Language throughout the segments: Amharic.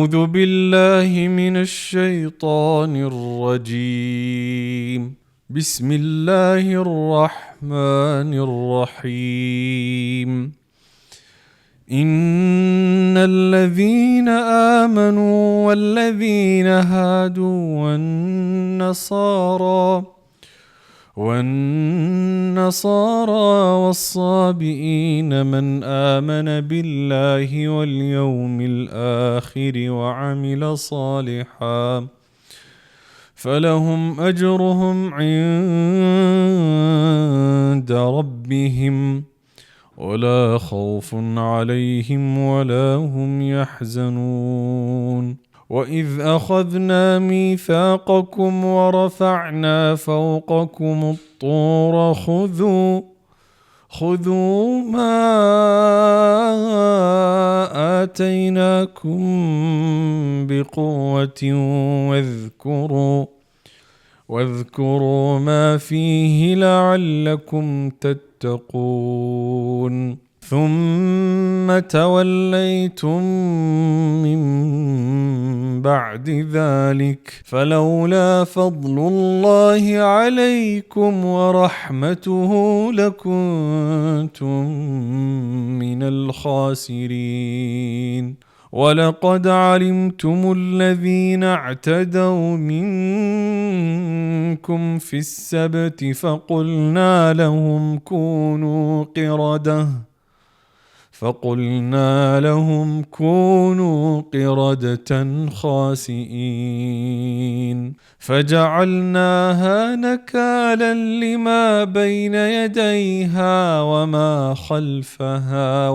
أعوذ بالله من الشيطان الرجيم بسم الله الرحمن الرحيم إن الذين آمنوا والذين هادوا والنصارى والصابئين من آمن بالله واليوم الآخر وعمل صالحا فلهم أجرهم عند ربهم ولا خوف عليهم ولا هم يحزنون وإذ أخذنا ميثاقكم ورفعنا فوقكم الطور خذوا ما آتيناكم بقوة واذكروا ما فيه لعلكم تتقون ثم توليتم من بعد ذلك فلولا فضل الله عليكم ورحمته لكنتم من الخاسرين ولقد علمتم الذين اعتدوا منكم في السبت فقلنا لهم كونوا قردة خاسئين فجعلناها نكالا لما بين يديها وما خلفها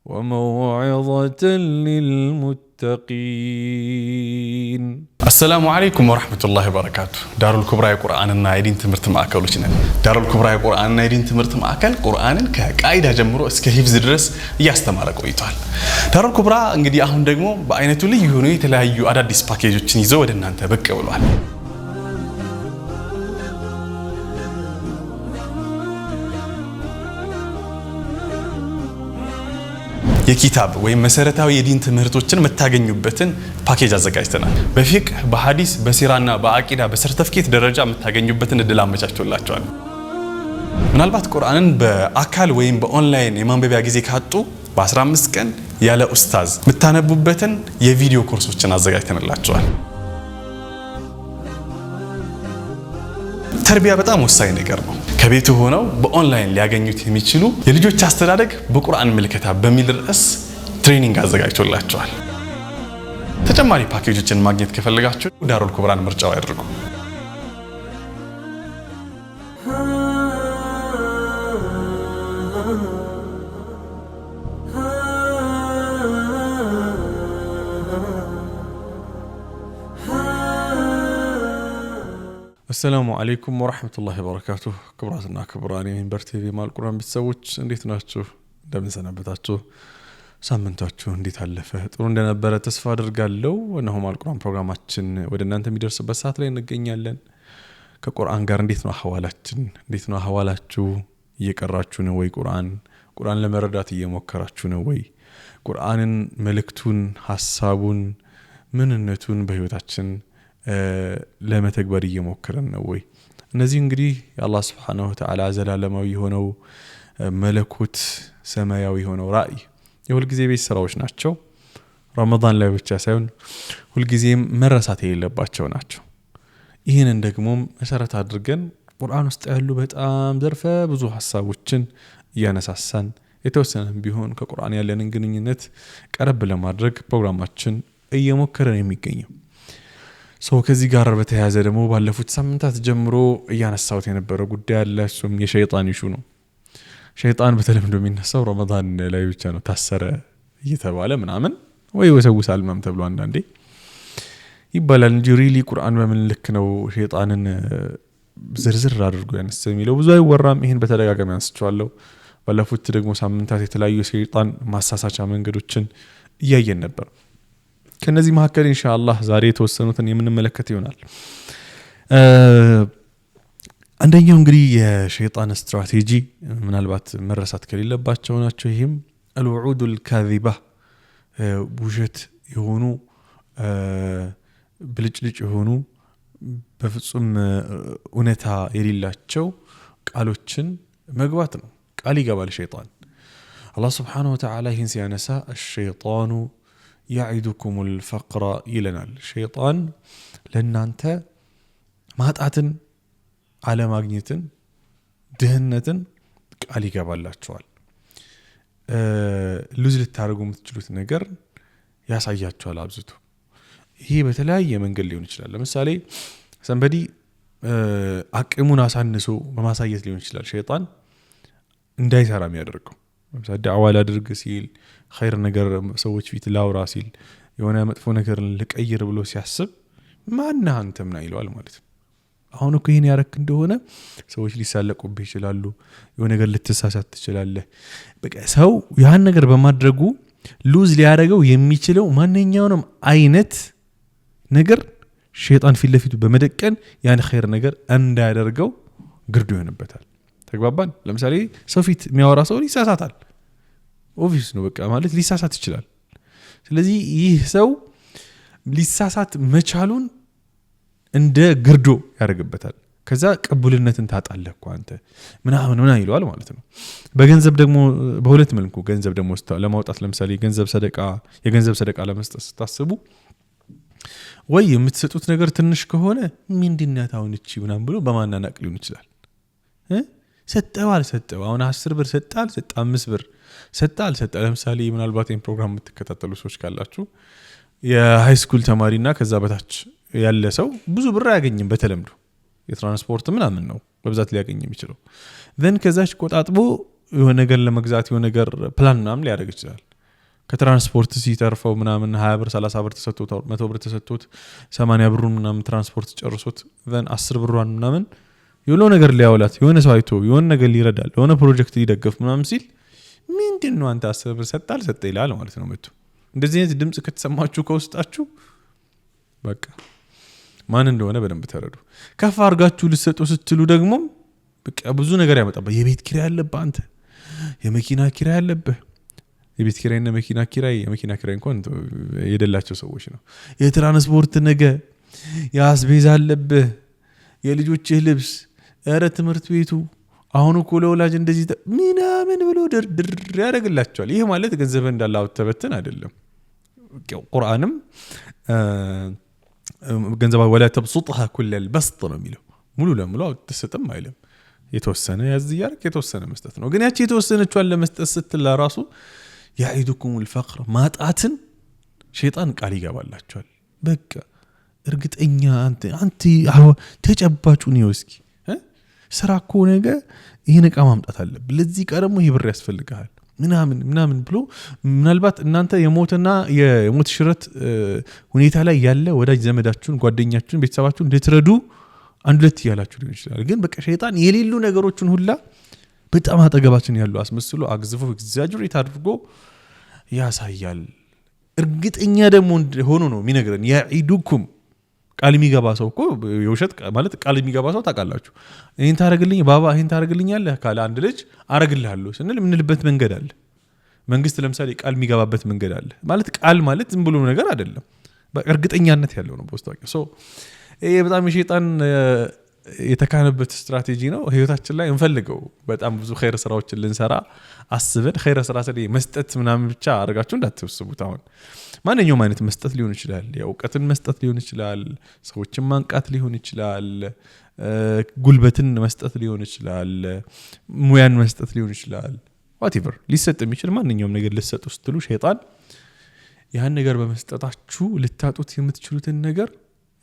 وموعظة للمتقين. السلام عليكم ورحمة الله وبركاته. دار الكبرى قرآن النايدين تمرت معك ولشنا. دار الكبرى قرآن النايدين تمرت معك القرآن كقاعدة جمرو اسك حفظ درس يستمر ቆይቷል. دار الكبرى እንግዲህ አሁን ደግሞ በአይነቱ ልዩ ሆኖ የተለያዩ አዳዲስ ፓኬጆችን ይዘው ወደ እናንተ ብቅ ብሏል. የኪታብ ወይም መሰረታዊ የዲን ትምህርቶችን መታገኙበትን ፓኬጅ አዘጋጅተናል። በፊቅህ፣ በሐዲስ፣ በሲራና በአቂዳ በሰርተፍኬት ደረጃ መታገኙበትን እድል አመቻችቶላችኋል። ምናልባት ቁርአንን በአካል ወይም በኦንላይን የማንበቢያ ጊዜ ካጡ በ15 ቀን ያለ ኡስታዝ መታነቡበትን የቪዲዮ ኮርሶችን አዘጋጅተንላችኋል። ተርቢያ በጣም ወሳኝ ነገር ነው። ከቤቱ ሆነው በኦንላይን ሊያገኙት የሚችሉ የልጆች አስተዳደግ በቁርአን ምልከታ በሚል ርዕስ ትሬኒንግ አዘጋጅቶላችኋል። ተጨማሪ ፓኬጆችን ማግኘት ከፈለጋችሁ ዳሩል ኩብራን ምርጫው ያድርጉ። السلام عليكم ورحمة الله وبركاته. كبراتنا كبراني من برتي في مال القرآن بتسويش نديت ناتشو دم سنة بتاتشو سامنتاتشو نديت هاللفة تقولون لنا برا تسفادر قال له إنه مال القرآن برنامجين ودنا أنت مدرس بس هاتلين نجينا لين كقرآن قارن نديتنا حوالاتشو يكرراتشو نوي قرآن لما ردات يمكراتشو نوي قرآن ملكتون حسابون من النتون بهيوتاتشن لما تكبر يمكرن نوي እነዚህ እንግዲህ የአላህ Subhanahu Wa Ta'ala ዘላለማዊ ሆነው መለኮት ሰማያዊ ሆነው ራእይ የሁሉ ጊዜ ቤት ስራዎች ናቸው። ረመዳን ላይ ብቻ ሳይሆን ሁሉ ጊዜም መረሳት የሌለባቸው ናቸው። ይሄንን ደግሞ መሰረት አድርገን ቁርአን ውስጥ ያሉ በጣም ዘርፈ ብዙ ሐሳቦችን ያነሳሳን የተወሰነም ቢሆን ከቁርአን ያለንን ግንኙነት ቀረብ ለማድረግ ፕሮግራማችን እየሞከረን የሚገኘው ሰው ከዚህ ጋር በተያያዘ ደግሞ ባለፉት ሳምንታት ጀምሮ ያነሳውት የነበረው ጉዳይ አለ። እሱም የሸይጣን ኢሹ ነው። ሸይጣን በተለምዶ የሚነሳው ረመዳን ላይ ብቻ ነው። ታሰረ እየተባለ ምናምን ወይ ወሰውሳል ማም ተብሎ አንዳንዴ ይባላል እንጂ ሪሊ ቁርአን በምን ልክ ነው ሸይጣንን ዝርዝር አድርጎ ያነሳው የሚለው ብዙ አይወራም። ይሄን በተደጋጋሚ አንስቻለሁ። ባለፉት ደግሞ ሳምንታት የተለያዩ ሸይጣን ማሳሳቻ መንገዶችን እያየን ነበር። ከነዚህ መካከል ኢንሻአላህ ዛሬ የተወሰኑትን የምንመለከት ይሆናል። አንደኛው እንግዲህ የሸይጣን ስትራቴጂ ምናልባት መረሳት ከሌለባቸው ናቸው። ይሄም الوعود الكاذبة ውሸት የሆኑ ብልጭልጭ የሆኑ በፍጹም እውነታ የሌላቸው ቃሎችን መግባት ነው። ቃል ይገባል ሸይጣን። አላህ ስብሓነሁ ወተዓላ ይህን ሲያነሳ አሸይጣኑ ያዒዱኩም ልፈቅራ ይለናል። ሸይጣን ለእናንተ ማጣትን፣ አለማግኘትን፣ ድህነትን ቃል ይገባላችኋል። ሉዝ ልታደርጉ የምትችሉት ነገር ያሳያችኋል አብዝቶ። ይሄ በተለያየ መንገድ ሊሆን ይችላል። ለምሳሌ ሰንበዲ አቅሙን አሳንሶ በማሳየት ሊሆን ይችላል ሸይጣን እንዳይሰራ የሚያደርገው። ለምሳሌ ዳዕዋ ላድርግ ሲል፣ ኸይር ነገር ሰዎች ፊት ላውራ ሲል፣ የሆነ መጥፎ ነገር ልቀይር ብሎ ሲያስብ ማነህ አንተ ምን ይለዋል ማለት ነው። አሁን እኮ ይሄን ያረክ እንደሆነ ሰዎች ሊሳለቁብህ ይችላሉ፣ የሆነ ነገር ልትሳሳት ትችላለህ። በቃ ሰው ያን ነገር በማድረጉ ሉዝ ሊያደርገው የሚችለው ማንኛውንም አይነት ነገር ሸይጣን ፊት ለፊቱ በመደቀን ያን ኸይር ነገር እንዳያደርገው ግርዶ ይሆንበታል። ተግባባን? ለምሳሌ ሰው ፊት የሚያወራ ሰው ይሳሳታል። ኦብቪየስ ነው በቃ ማለት ሊሳሳት ይችላል። ስለዚህ ይህ ሰው ሊሳሳት መቻሉን እንደ ግርዶ ያደርግበታል። ከዛ ቅቡልነትን ታጣለህ እኮ አንተ ምናምን ይለዋል ማለት ነው። በገንዘብ ደግሞ በሁለት መልኩ ገንዘብ ደግሞ ለማውጣት ለምሳሌ የገንዘብ ሰደቃ ለመስጠት ስታስቡ ወይ የምትሰጡት ነገር ትንሽ ከሆነ ምንድነው አሁን እቺ ምናምን ብሎ በማናናቅ ሊሆን ይችላል። ሰጠው አልሰጠው አሁን 10 ብር ሰጣል ሰጣ 5 ብር ሰጣል ሰጣ። ለምሳሌ ምናልባት ይሄን ፕሮግራም የምትከታተሉ ሰዎች ካላችሁ የሃይ ስኩል ተማሪና ከዛ በታች ያለ ሰው ብዙ ብር አያገኝም። በተለምዶ የትራንስፖርት ምናምን ነው በብዛት ሊያገኝ የሚችለው። then ከዛች ቆጣጥቦ የሆነ ነገር ለመግዛት የሆነ ነገር ፕላን ምናምን ሊያደርግ ይችላል። ከትራንስፖርት ሲተርፈው ምናምን 20 ብር 30 ብር ተሰጥቶት 100 ብር ተሰጥቶት 80 ብሩን ምናምን ትራንስፖርት ጨርሶት then 10 ብሩን ምናምን የሆነ ነገር ሊያውላት የሆነ ሰው አይቶ የሆነ ነገር ሊረዳል የሆነ ፕሮጀክት ሊደገፍ ምናምን ሲል ምንድነው አንተ 10 ብር ሰጣል ሰጠ ይላል ማለት ነው። መጥቶ እንደዚህ አይነት ድምጽ ከተሰማችሁ ከውስጣችሁ በቃ ማን እንደሆነ በደንብ ተረዱ። ከፍ አድርጋችሁ ልትሰጡ ስትሉ ደግሞ በቃ ብዙ ነገር ያመጣባ። የቤት ኪራይ አለብህ አንተ፣ የመኪና ኪራይ አለብህ። የቤት ኪራይና የመኪና ኪራይ እንኳን የደላቸው ሰዎች ነው። የትራንስፖርት ነገር ያስቤዛ አለብህ፣ የልጆችህ ልብስ፣ ኧረ ትምህርት ቤቱ አሁን እኮ ለወላጅ እንደዚህ ምናምን ብሎ ድርድር ያደርግላቸዋል። ይሄ ማለት ገንዘብ እንዳለ አውጥተበትን አይደለም። ቁርአንም ገንዘብ ወላ ተብሱጥها كل البسط ነው የሚለው። ሙሉ ለሙሉ አውጥተሰጥም አይልም። የተወሰነ ያዝያርክ የተወሰነ መስጠት ነው። ግን ያቺ የተወሰነችዋን ለመስጠት ስትል ራሱ ያዒዱኩም الفقر ማጣትን ሸይጣን ቃል ይገባላችኋል። በቃ እርግጠኛ አንተ ተጨባጩን ይወስኪ ስራ እኮ ነገ ይሄን ዕቃ ማምጣት አለብህ፣ ለዚህ ቀረሙ ይሄ ብር ያስፈልጋል ምናምን ብሎ ምናልባት እናንተ የሞትና የሞት ሽረት ሁኔታ ላይ ያለ ወዳጅ ዘመዳችሁን ጓደኛችሁን ቤተሰባችሁን ልትረዱ አንድ ሁለት ያላችሁ ሊሆን ይችላል። ግን በቃ ሸይጣን የሌሉ ነገሮችን ሁላ በጣም አጠገባችን ያሉ አስመስሎ አግዝፎ ኤግዛጀሬት አድርጎ ያሳያል። እርግጠኛ ደግሞ ሆኖ ነው የሚነግረን። ያዒዱኩም ቃል የሚገባ ሰው እኮ የውሸት ማለት ቃል የሚገባ ሰው ታውቃላችሁ። ይሄን ታረግልኝ ባባ ይሄን ታረግልኛለህ ካለ አንድ ልጅ አረግልሃለሁ ስንል ምንልበት መንገድ አለ። መንግስት ለምሳሌ ቃል የሚገባበት መንገድ አለ። ማለት ቃል ማለት ዝም ብሎ ነገር አይደለም፣ በእርግጠኛነት ያለው ነው። በውስጣቸው ሶ ይሄ በጣም የሸይጣን የተካነበት ስትራቴጂ ነው። ህይወታችን ላይ እንፈልገው በጣም ብዙ ኸይር ስራዎችን ልንሰራ አስበን ኸይር ስራ ስለይ መስጠት ምናምን ብቻ አድርጋችሁ እንዳትወስቡት። አሁን ማንኛውም አይነት መስጠት ሊሆን ይችላል፣ የእውቀትን መስጠት ሊሆን ይችላል፣ ሰዎችን ማንቃት ሊሆን ይችላል፣ ጉልበትን መስጠት ሊሆን ይችላል፣ ሙያን መስጠት ሊሆን ይችላል። ዋትኤቨር ሊሰጥ የሚችል ማንኛውም ነገር ልትሰጡ ስትሉ ሸይጣን ያን ነገር በመስጠታችሁ ልታጡት የምትችሉትን ነገር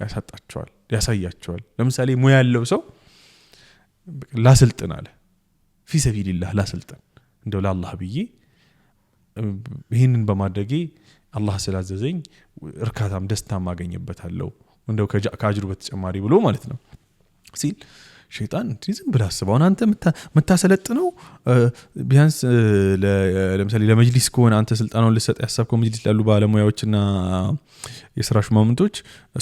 ያሳጣቸዋል፣ ያሳያቸዋል። ለምሳሌ ሙያ ያለው ሰው ላሰልጥን አለ ፊ ሰቢልላህ ላሰልጥን እንደው ለአላህ ብዬ ይሄንን በማድረጌ አላህ ስላዘዘኝ እርካታም ደስታም አገኝበታለሁ እንደው ከአጅሩ በተጨማሪ ብሎ ማለት ነው ሲል ሸይጣን ዝም ብለህ አስበው። አንተ መታሰለጥነው ቢያንስ ለምሳሌ ለመጅሊስ ከሆነ አንተ ስልጣኑን ልሰጥ ያሰብከው መጅሊስ ላሉ ባለሙያዎችና የስራ ሹማምንቶች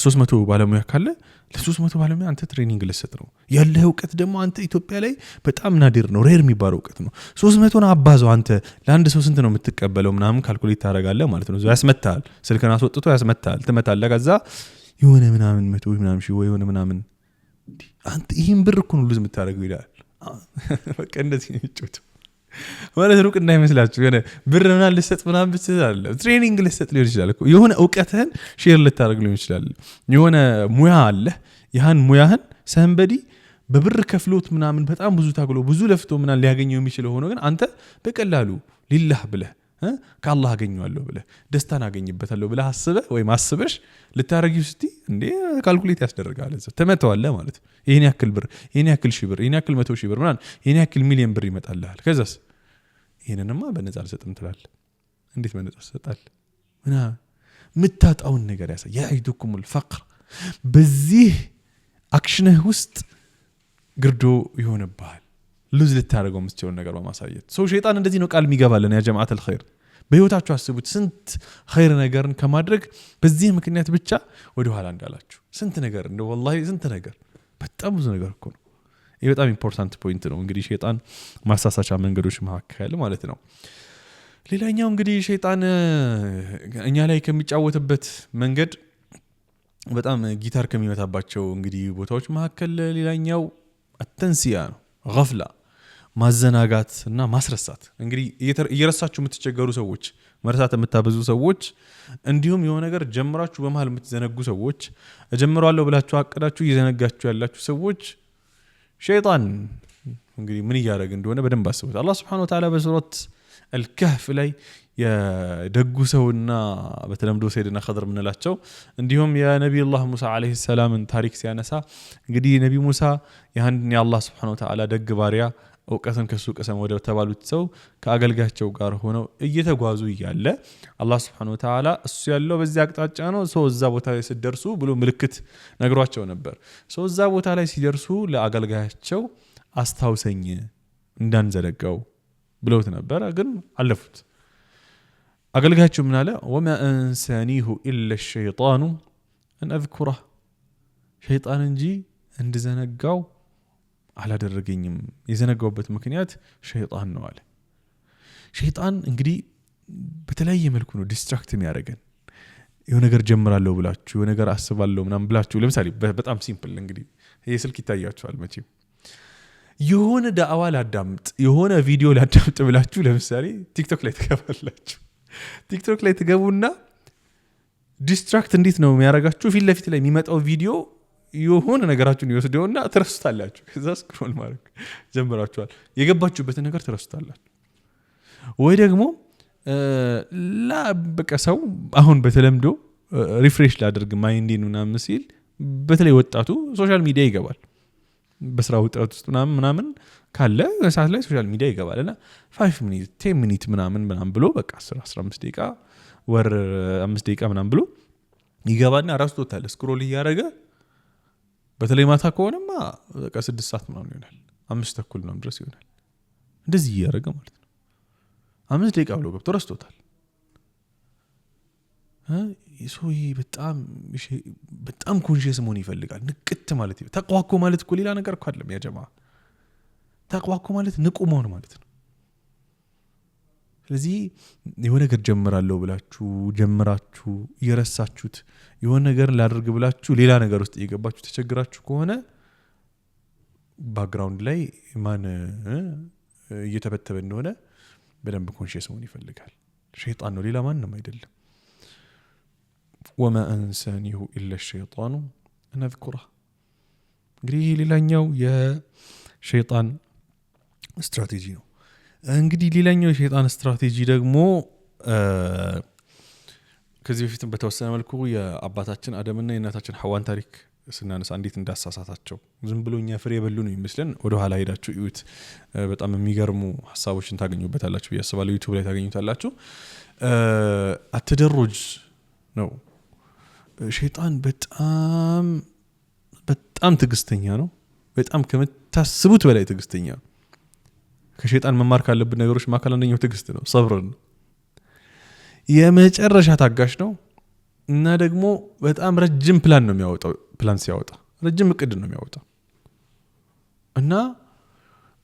300 ባለሙያ ካለ ለ300 ባለሙያ አንተ ትሬኒንግ ልሰጥ ነው ያለህ እውቀት ደግሞ አንተ ኢትዮጵያ ላይ በጣም ናዲር ነው ሬር የሚባለው እውቀት ነው 300ን አባዛው አንተ ለአንድ ሰው ስንት ነው የምትቀበለው ምናምን ካልኩሌት ታደርጋለህ ማለት ነው ያስመታል ስልክን አስወጥቶ ያስመታል ትመታለህ ከዛ የሆነ ምናምን 100 ምናምን ሺህ ወይ የሆነ ምናምን አንተ ይሄን ብር እኮ ነው ሉዝ የምታደርገው ይላል በቃ እንደዚህ ነው ጮት ማለት ሩቅ እንዳይመስላችሁ የሆነ ብር ምናምን ልሰጥ ምናምን ብትላል ትሬኒንግ ልሰጥ ሊሆን ይችላል እኮ የሆነ እውቀትህን ሼር ልታደርግ ሊሆን ይችላል የሆነ ሙያ አለ ያን ሙያህን ሰንበዲ በብር ከፍሎት ምናምን በጣም ብዙ ታግሎ ብዙ ለፍቶ ምናምን ሊያገኘው የሚችለው ሆኖ ግን አንተ በቀላሉ ሊላህ ብለህ ከአላህ አገኘዋለሁ ብለህ ደስታን አገኝበታለሁ ብለህ አስበህ ወይ ማስበሽ ልታረጊው እስቲ እንዴ ካልኩሌት ያስደርጋል እዛ ተመተዋለህ ማለት ይሄን ያክል ብር ይሄን ያክል ሺህ ብር ይሄን ያክል 100 ሺህ ብር ምናምን ይሄን ያክል ሚሊዮን ብር ይመጣልሃል ከዛስ ይሄንንማ በነፃ አልሰጥም ትላለህ እንዴት በነፃ ትሰጣለህ እና ምታጣውን ነገር ያሳይ ያይዱኩም الفقر በዚህ አክሽንህ ውስጥ ግርዶ ይሆንብሃል ሉዝ ልታረገው የምትችለው ነገር በማሳየት ሰው ሸይጣን እንደዚህ ነው ቃል የሚገባልን ያ ጀማዓት الخير በህይወታችሁ አስቡት ስንት ኸይር ነገርን ከማድረግ በዚህ ምክንያት ብቻ ወደ ኋላ እንዳላችሁ ስንት ነገር እንደ والله ስንት ነገር በጣም ብዙ ነገር እኮ ነው ይሄ በጣም ኢምፖርታንት ፖይንት ነው እንግዲህ ሸይጣን ማሳሳቻ መንገዶች መካከል ማለት ነው ሌላኛው እንግዲህ ሸይጣን እኛ ላይ ከሚጫወትበት መንገድ በጣም ጊታር ከሚመታባቸው እንግዲህ ቦታዎች መካከል ሌላኛው አተንሲያ ነው غفላ ማዘናጋት እና ማስረሳት እንግዲህ እየረሳችሁ የምትቸገሩ ሰዎች መርሳት የምታበዙ ሰዎች እንዲሁም የሆነ ነገር ጀምራችሁ በመሃል የምትዘነጉ ሰዎች እጀምራለሁ ብላችሁ አቀዳችሁ እየዘነጋችሁ ያላችሁ ሰዎች ሸይጣን እንግዲህ ምን ያደርግ እንደሆነ በደንብ አስቡት አላህ Subhanahu Wa Ta'ala በሱረት الكهف ላይ የደጉ ሰውና በተለምዶ ሰይድና ኸድር ምንላቸው እንዲሁም የነብዩላህ ሙሳ አለይሂ ሰላምን ታሪክ ሲያነሳ እንግዲህ ነብዩ ሙሳ ያንን የአላህ Subhanahu Wa Ta'ala ደግ ባሪያ እውቀትን ከሱ ቀሰም ወደ ተባሉት ሰው ከአገልጋቸው ጋር ሆነው እየተጓዙ ይያለ አላህ Subhanahu Wa Ta'ala እሱ ያለው በዚህ አቅጣጫ ነው ሰው እዛ ቦታ ላይ ሲደርሱ ብሎ ምልክት ነግሯቸው ነበር ሰው እዛ ቦታ ላይ ሲደርሱ ለአገልጋያቸው አስታውሰኝ እንዳንዘለቀው ብለውት ነበር ግን አለፉት አገልጋያቸው ምን አለ وما انسانيه الا الشيطان ان اذكره ሸይጣን እንጂ እንድዘነጋው አላደረገኝም የዘነጋውበት ምክንያት ሸይጣን ነው አለ ሸይጣን እንግዲህ በተለያየ መልኩ ነው ዲስትራክት የሚያደርገን የሆነ ነገር ጀምራለሁ ብላችሁ የሆነ ነገር አስባለሁ ምናምን ብላችሁ ለምሳሌ በጣም ሲምፕል እንግዲህ ይሄ ስልክ ይታያችኋል መቼም የሆነ ዳዕዋ ላዳምጥ የሆነ ቪዲዮ ላዳምጥ ብላችሁ ለምሳሌ ቲክቶክ ላይ ትገባላችሁ ቲክቶክ ላይ ትገቡና ዲስትራክት እንዴት ነው የሚያረጋችሁ ፊት ለፊት ላይ የሚመጣው ቪዲዮ የሆነ ነገራችሁን ይወስደውና ትረሱታላችሁ ከዛ ስክሮል ማድረግ ጀምራችኋል የገባችሁበትን ነገር ትረሱታላችሁ ወይ ደግሞ በቃ ሰው አሁን በተለምዶ ሪፍሬሽ ላደርግ ማይንዲን ምናምን ሲል በተለይ ወጣቱ ሶሻል ሚዲያ ይገባል በስራው ጥረት ውስጥ ምናምን ካለ ሰዓት ላይ ሶሻል ሚዲያ ይገባልና 5 ሚኒት 10 ሚኒት ምናምን ብሎ በቃ 10 15 ደቂቃ ወር 5 ደቂቃ ምናምን ብሎ ይገባና ራስቶታል ስክሮል እያደረገ በተለይ ማታ ከሆነማ በቃ 6 ሰዓት ምናምን ይሆናል 5 ተኩል ምናምን ድረስ ይሆናል እንደዚህ እያደረገ ማለት ነው 5 ደቂቃ ብሎ ገብቶ ራስቶታል ይሶይ በጣም ኮንሺየስ መሆን ይፈልጋል ንቅት ማለት ተቋቋ ማለት እኮ ሌላ ነገር እኮ አይደለም ያ ጀማዓ ተቋቋ ማለት ንቁ መሆን ማለት ነው ስለዚህ የሆነ ነገር ጀምራለሁ ብላችሁ ጀምራችሁ እየረሳችሁት የሆነ ነገር ላድርግ ብላችሁ ሌላ ነገር ውስጥ እየገባችሁ ተቸግራችሁ ከሆነ ባክግራውንድ ላይ ማን እየተበተበ እንደሆነ በደንብ ኮንሺየስ መሆን ይፈልጋል ሸይጣን ነው ሌላ ማንንም አይደለም وما أنسانيه إلا الشيطان أن أذكره እንግዲህ ሌላኛው የሸይጣን ስትራቴጂ ነው እንግዲህ ሌላኛው የሸይጣን ስትራቴጂ ደግሞ ከዚህ በፊት በተወሰነ መልኩ የአባታችን አደምና የእናታችን ሐዋን ታሪክ ስናነሳ እንዴት እንዳሳሳታቸው ዝም ብሎኛ ፍሬ የበሉ ነው ይመስለን ወደ ኋላ ሄዳችሁ እዩት በጣም የሚገርሙ ሐሳቦችን ታገኙበታላችሁ ያስባለው ዩቲዩብ ላይ ታገኙታላችሁ አተደሩጅ ነው ሸይጣን በጣም ትግስተኛ ነው በጣም ከመታስቡት በላይ ትግስተኛ ነው ከሸይጣን መማር ካለብን ነገሮች መካከል አንደኛው ትግስት ነው ሰብር ነው የመጨረሻ ታጋሽ ነው እና ደግሞ በጣም ረጅም ፕላን ነው የሚያወጣው ፕላን ሲያወጣ ረጅም እቅድ ነው የሚያወጣው እና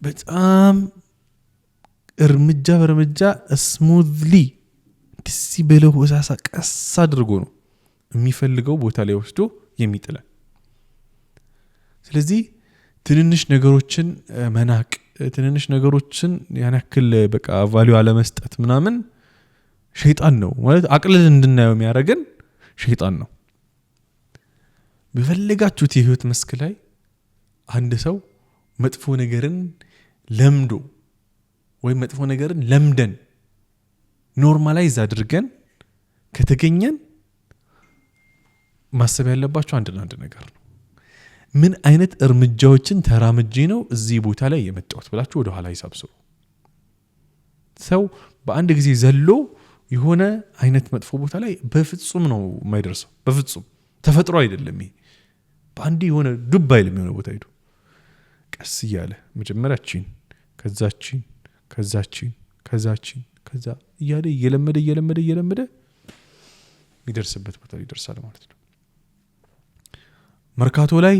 በጣም እርምጃ በእርምጃ ስሙዝሊ ደስ ብለው ወሳሳ ቀስ አድርጎ ነው የሚፈልገው ቦታ ላይ ወስዶ የሚጥላል ስለዚህ ትንንሽ ነገሮችን መናቅ ትንንሽ ነገሮችን ያናክል በቃ ቫልዩ አለ መስጠት ምናምን ሸይጣን ነው ማለት አቅልል እንድናየው የሚያረጋን ሸይጣን ነው በፈልጋችሁት የህይወት መስክ ላይ አንድ ሰው መጥፎ ነገርን ለምዶ ወይ መጥፎ ነገርን ለምደን ኖርማላይዝ አድርገን ከተገኘን ማሰብ ያለባችሁ አንድ ነገር ነው ምን አይነት እርምጃዎችን ተራምጄ ነው እዚህ ቦታ ላይ የመጣሁት ብላችሁ ወደ ኋላ ይሳብሱ ሰው በአንድ ጊዜ ዘሎ የሆነ አይነት መጥፎ ቦታ ላይ በፍጹም ነው የማይደርሰው በፍጹም ተፈጥሮ አይደለም ይሄ በአንድ የሆነ ዱብ አይልም የሆነ ቦታ ሄዶ ቀስ ይያለ መጀመሪያችን ከዛችን ከዛ ይያለ እየለመደ ይደርስበት ቦታ ይደርሳል ማለት ነው መርካቶ ላይ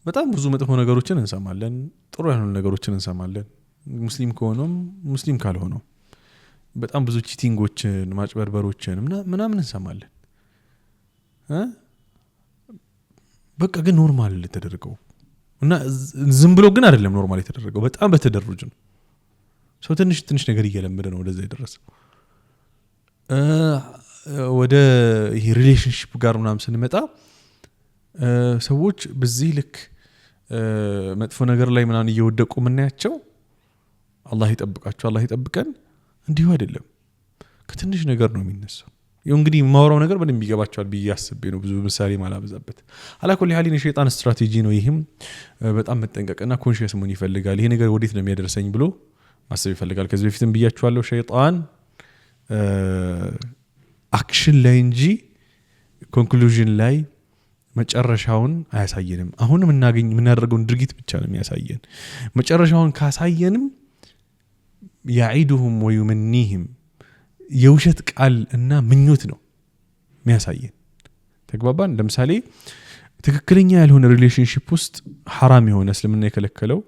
በጣም ብዙ መጥፎ ነገሮችን እንሰማለን ጥሩ ያልሆኑ ነገሮችን እንሰማለን ሙስሊም ከሆነም ሙስሊም ካልሆነም በጣም ብዙ ቺቲንጎችን ማጭበርበሮችን ምናምን እንሰማለን በቃ ግን ኖርማል ተደረገው እና ዝም ብሎ ግን አይደለም ኖርማል የተደረገው በጣም በተደረጁ ነው ሰው ትንሽ ነገር እየለመደ ነው ወደዛ ይደረሰው ወደ ይሄ ሪሌሽንሺፕ ጋር ምናምን ስንመጣ ሰዎች በዚህ ልክ መጥፎ ነገር ላይ ምናምን እየወደቁ ምናያቸው አላህ ይጠብቀን እንዲሁ አይደለም ከትንሽ ነገር ነው የሚነሳው ይሄው እንግዲህ ማውራው ነገር በደንብ ይገባቸዋል በያስብ ነው ብዙ ምሳሌ ማላበዛበት አላኩል ሐሊን የሸይጣን ስትራቴጂ ነው ይሄም በጣም መጠንቀቅና ኮንሺየስ መሆን ይፈልጋል ይሄ ነገር ወዴት ነው የሚያደርሰኝ ብሎ ማሰብ ይፈልጋል ከዚህ በፊትም ብያችኋለሁ ሸይጣን አክሽን ላይ እንጂ ኮንክሉዥን ላይ መጨረሻውን አያሳየንም አሁን ምናደርገውን ድርጊት ብቻ ነው የሚያሳየን መጨረሻውን ካሳየንም ያዒዱሁም ወይመኒህም የውሸት ቃል እና ምኞት ነው የሚያሳየን ተግባባን ለምሳሌ ትክክለኛ ያልሆነ ሪሌሽንሺፕ ውስጥ حرام የሆነ እስልምና የከለከለው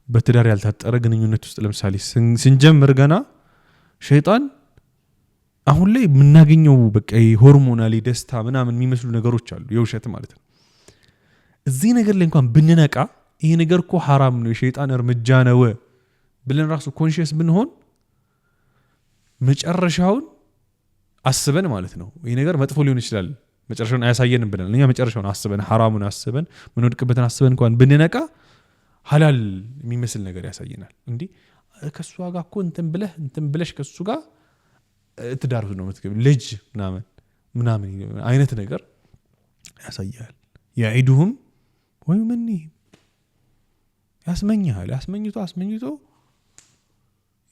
በትዳር ያልታጠረ ግንኙነት ውስጥ ለምሳሌ ስንጀምር ገና ሸይጣን አሁን ላይ ምናገኘው በቃ ሆርሞናሊ ደስታ ምናምን የሚመስሉ ነገሮች አሉ የውሸት ማለት ነው እዚህ ነገር ላይ እንኳን ብንነቃ ይሄ ነገር እኮ حرام ነው የሸይጣን እርምጃ ነው ብለን ራሱ ኮንሺየስ ብንሆን መጨረሻውን አስበን ማለት ነው ይሄ ነገር መጥፎ ሊሆን ይችላል መጨረሻውን አያሳየንም ብለን እኛ መጨረሻውን አስበን حرامውን አስበን ምን ወድቅበትን አስበን እንኳን ብንነቃ ሐላል የሚመስል ነገር ያሳየናል እንዴ ከሱ ጋር እኮ እንትን ብለሽ ከሱ ጋር ትዳሩ ነው መጥከም ልጅ ምናምን አይነት ነገር ያሳያል ያዒዱሁም ወይመኒህም ያስመኛል አስመኝቶ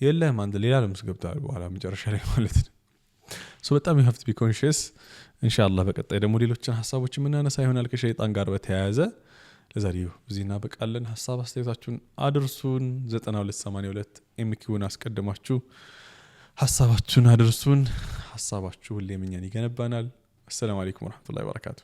የለም አንተ ሌላ ለምስገብታል በኋላ መጨረሻ ላይ ማለት ነው በጣም you have to be conscious ኢንሻአላህ በቀጣይ ደግሞ ሌሎችን ሐሳቦች ምናነሳ ይሆናል ከሸይጣን ጋር በተያያዘ ለዛሬው እዚህና በቃለን ሐሳብ አስተያየታችሁን አድርሱን 9282 ኤምኪውን አስቀድማችሁ ሐሳባችሁን አድርሱን ሐሳባችሁ ሁሌም እኛን ይገነባናል السلام عليكم ورحمة الله وبركاته